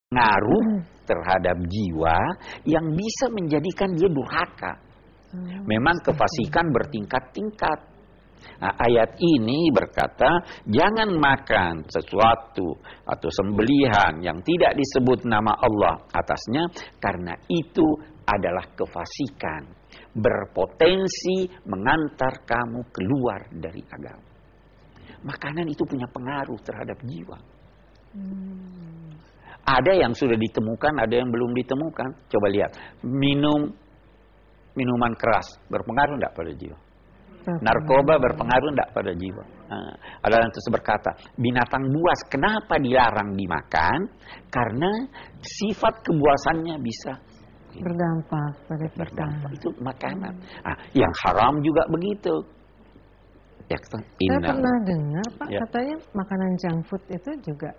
ngaruh terhadap jiwa yang bisa menjadikan dia durhaka. Memang kefasikan bertingkat-tingkat. Nah, ayat ini berkata, jangan makan sesuatu atau sembelihan yang tidak disebut nama Allah atasnya, karena itu adalah kefasikan, berpotensi mengantar kamu keluar dari agama. Makanan itu punya pengaruh terhadap jiwa. Ada yang sudah ditemukan, ada yang belum ditemukan. Coba lihat, minuman keras berpengaruh tidak pada jiwa? Narkoba berpengaruh tidak pada jiwa? Nah, ada yang terus berkata, binatang buas kenapa dilarang dimakan? Karena sifat kebuasannya bisa berdampak pada kita. Berdampak, itu makanan. Nah, yang haram juga begitu. Ya, saya pernah dengar, Pak, katanya makanan junk food itu juga.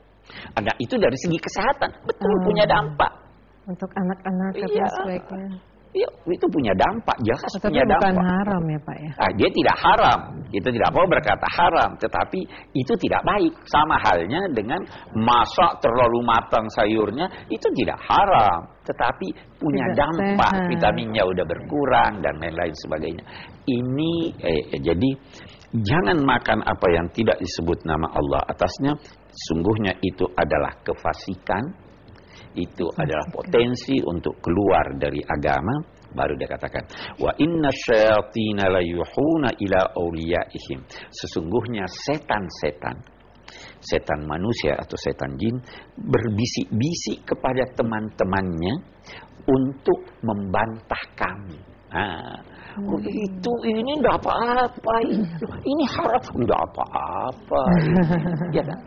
Ada, itu dari segi kesehatan, betul punya dampak. Untuk anak-anak katanya sebaiknya. Iya, itu punya dampak, jelas punya dampak. Bukan haram ya, Pak ya? Dia tidak haram, kita tidak mau berkata haram, tetapi itu tidak baik. Sama halnya dengan masak terlalu matang sayurnya, itu tidak haram, tetapi punya tidak dampak, sehat. Vitaminnya udah berkurang dan lain-lain sebagainya. Ini jadi jangan makan apa yang tidak disebut nama Allah atasnya. Sungguhnya itu adalah kefasikan, itu adalah potensi untuk keluar dari agama. Baru dia katakan, wa inna syayatina la yuhuna ila awliyaihim. Sesungguhnya setan manusia atau setan jin berbisik-bisik kepada teman-temannya untuk membantah kamu. Ini enggak apa-apa, ini haram, enggak apa-apa. Ya kan?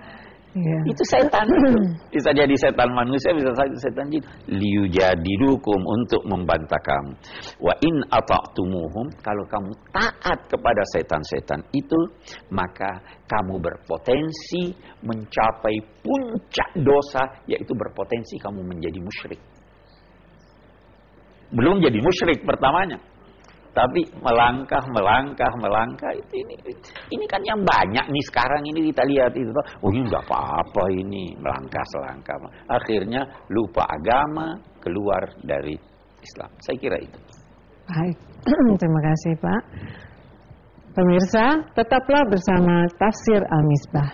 Itu setan itu. Bisa jadi setan manusia, bisa jadi setan jin. Liyujadilukum, untuk membantah kamu. Wa in ata'tumuhum, kalau kamu taat kepada setan-setan itu, maka kamu berpotensi mencapai puncak dosa, yaitu berpotensi kamu menjadi musyrik. Belum jadi musyrik pertamanya, tapi melangkah ini kan yang banyak nih sekarang ini kita lihat itu. Oh, ini enggak apa-apa, ini melangkah. Akhirnya lupa agama, keluar dari Islam. Saya kira itu. Baik, terima kasih Pak. Pemirsa, tetaplah bersama Tafsir Al-Misbah.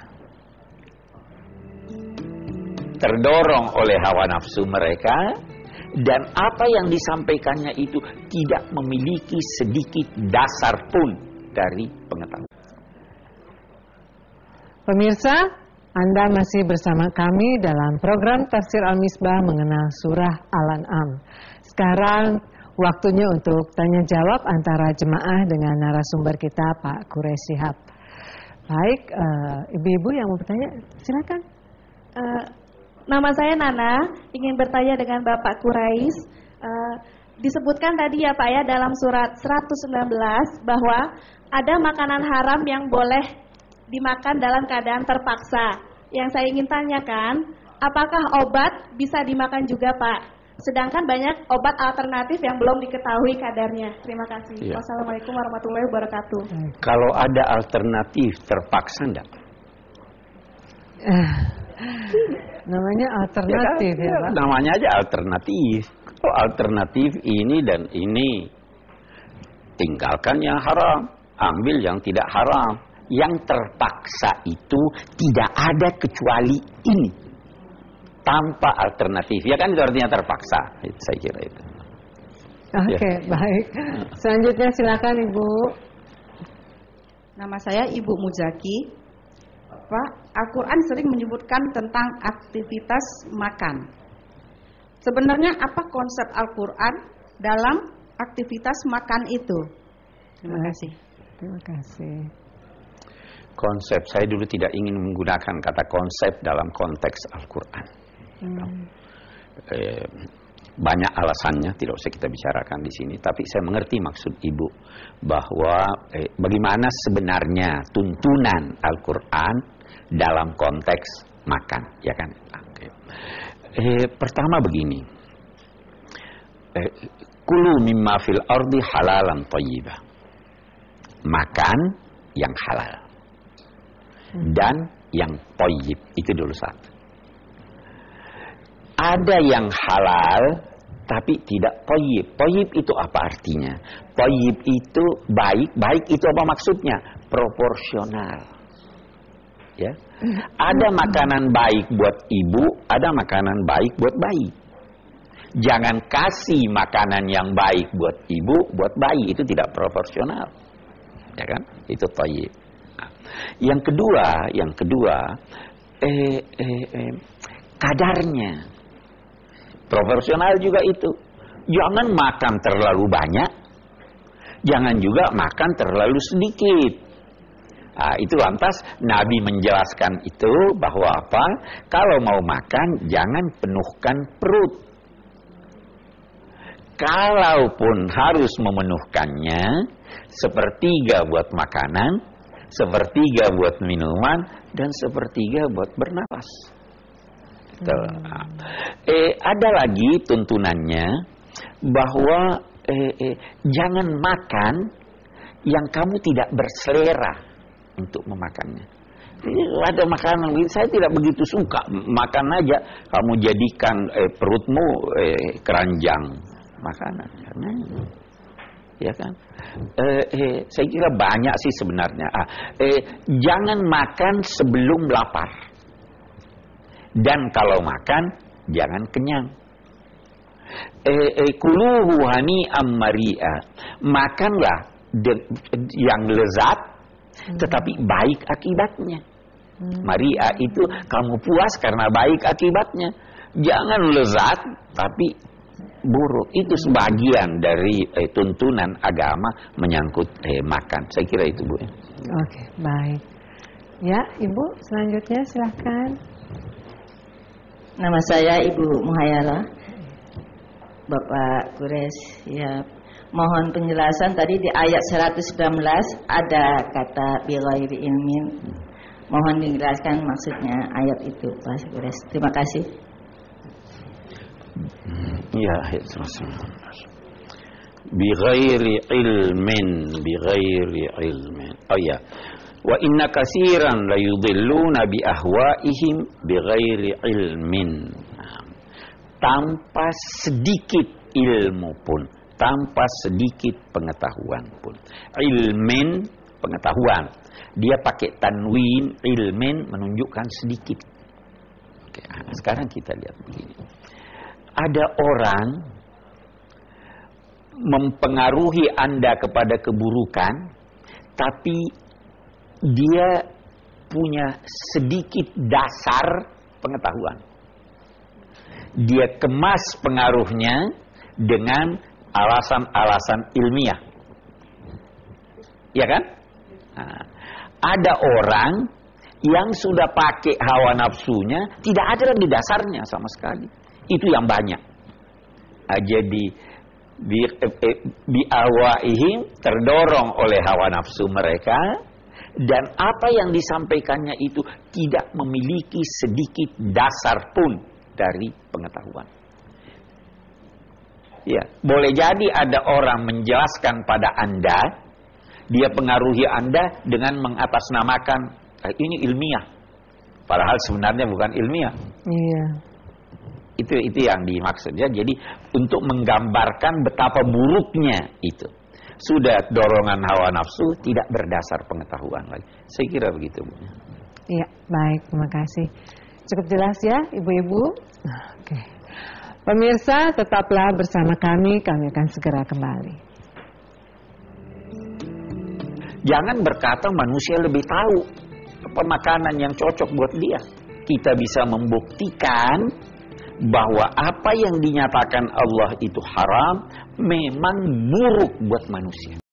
Terdorong oleh hawa nafsu mereka, dan apa yang disampaikannya itu tidak memiliki sedikit dasar pun dari pengetahuan. Pemirsa, Anda masih bersama kami dalam program Tafsir Al-Misbah mengenal surah Al-An'am. Sekarang waktunya untuk tanya jawab antara jemaah dengan narasumber kita, Pak Quraish Shihab. Baik, ibu-ibu yang mau bertanya, silakan. Nama saya Nana, ingin bertanya dengan Bapak Quraish. Disebutkan tadi ya Pak ya dalam surat 119 bahwa ada makanan haram yang boleh dimakan dalam keadaan terpaksa. Yang saya ingin tanyakan, apakah obat bisa dimakan juga Pak? Sedangkan banyak obat alternatif yang belum diketahui kadarnya. Terima kasih. Wassalamualaikum warahmatullahi wabarakatuh. Kalau ada alternatif terpaksa enggak? Namanya alternatif ya Pak? Namanya aja alternatif. Kalau alternatif ini dan ini, tinggalkan yang haram, ambil yang tidak haram. Yang terpaksa itu tidak ada kecuali ini, tanpa alternatif. Ya kan, itu artinya terpaksa. Saya kira itu. Oke, baik. Selanjutnya silakan Ibu. Nama saya Ibu Muzaki. Pak, Al-Quran sering menyebutkan tentang aktivitas makan. Sebenarnya apa konsep Al-Quran dalam aktivitas makan itu? Terima kasih. Terima kasih. Konsep, saya dulu tidak ingin menggunakan kata konsep dalam konteks Al-Quran. Banyak alasannya, tidak usah kita bicarakan di sini. Tapi saya mengerti maksud Ibu bahwa bagaimana sebenarnya tuntunan Al-Quran dalam konteks makan, ya kan? Pertama begini, kulu mimma fil ardi halalan thayyibah, makan yang halal dan yang thayyib, itu dulu satu. Ada yang halal tapi tidak thayyib. Thayyib itu apa artinya? Thayyib itu baik. Baik itu apa maksudnya? Proporsional. Ya. Ada makanan baik buat ibu, ada makanan baik buat bayi. Jangan kasih makanan yang baik buat ibu, buat bayi, itu tidak proporsional. Ya kan? Itu thayyib. Nah, yang kedua, kadarnya. Proporsional juga itu. Jangan makan terlalu banyak, jangan juga makan terlalu sedikit. Nah, itu lantas Nabi menjelaskan itu bahwa apa? Kalau mau makan jangan penuhkan perut. Kalaupun harus memenuhkannya, sepertiga buat makanan, sepertiga buat minuman, dan sepertiga buat bernapas. Ada lagi tuntunannya bahwa jangan makan yang kamu tidak berselera untuk memakannya. Ada makanan saya tidak begitu suka, makan aja kamu jadikan perutmu keranjang makanan, karena ya kan? Saya kira banyak sih sebenarnya. Jangan makan sebelum lapar. Dan kalau makan jangan kenyang. Kuluhu hani'am mari'a. Makanlah yang lezat tetapi baik akibatnya. Mari'a itu kamu puas karena baik akibatnya. Jangan lezat tapi buruk. Itu sebagian dari tuntunan agama menyangkut makan. Saya kira itu, Bu. Oke, baik. Ya, Ibu, selanjutnya silahkan. Nama saya Ibu Muhayara. Bapak Kures, ya, mohon penjelasan tadi di ayat 119 ada kata bighairi ilmin. Mohon dijelaskan maksudnya ayat itu, Pak Kures. Terima kasih. Ya, ayat 119. Bighairi ilmin. Oh ya. Wa inna katsiran la yudhilluna bi ahwaihim bighairi ilmin. Tanpa sedikit ilmu pun, tanpa sedikit pengetahuan pun. Ilmin, pengetahuan. Dia pakai tanwin, ilmin menunjukkan sedikit. Oke, sekarang kita lihat begini. Ada orang mempengaruhi Anda kepada keburukan, tapi dia punya sedikit dasar pengetahuan. Dia kemas pengaruhnya dengan alasan-alasan ilmiah. Ya kan? Nah, ada orang yang sudah pakai hawa nafsunya, tidak ada di dasarnya sama sekali. Itu yang banyak. Jadi bi'awaihim, terdorong oleh hawa nafsu mereka. Dan apa yang disampaikannya itu tidak memiliki sedikit dasar pun dari pengetahuan. Ya, boleh jadi ada orang menjelaskan pada Anda, dia pengaruhi Anda dengan mengatasnamakan ini ilmiah, padahal sebenarnya bukan ilmiah. Iya. Itu yang dimaksud ya. Jadi untuk menggambarkan betapa buruknya itu. Sudah dorongan hawa nafsu, tidak berdasar pengetahuan lagi. Saya kira begitu, Bu. Iya, baik, terima kasih. Cukup jelas ya, Ibu-ibu? Oke. Pemirsa, tetaplah bersama kami akan segera kembali. Jangan berkata manusia lebih tahu apa makanan yang cocok buat dia. Kita bisa membuktikan bahwa apa yang dinyatakan Allah itu haram memang buruk buat manusia.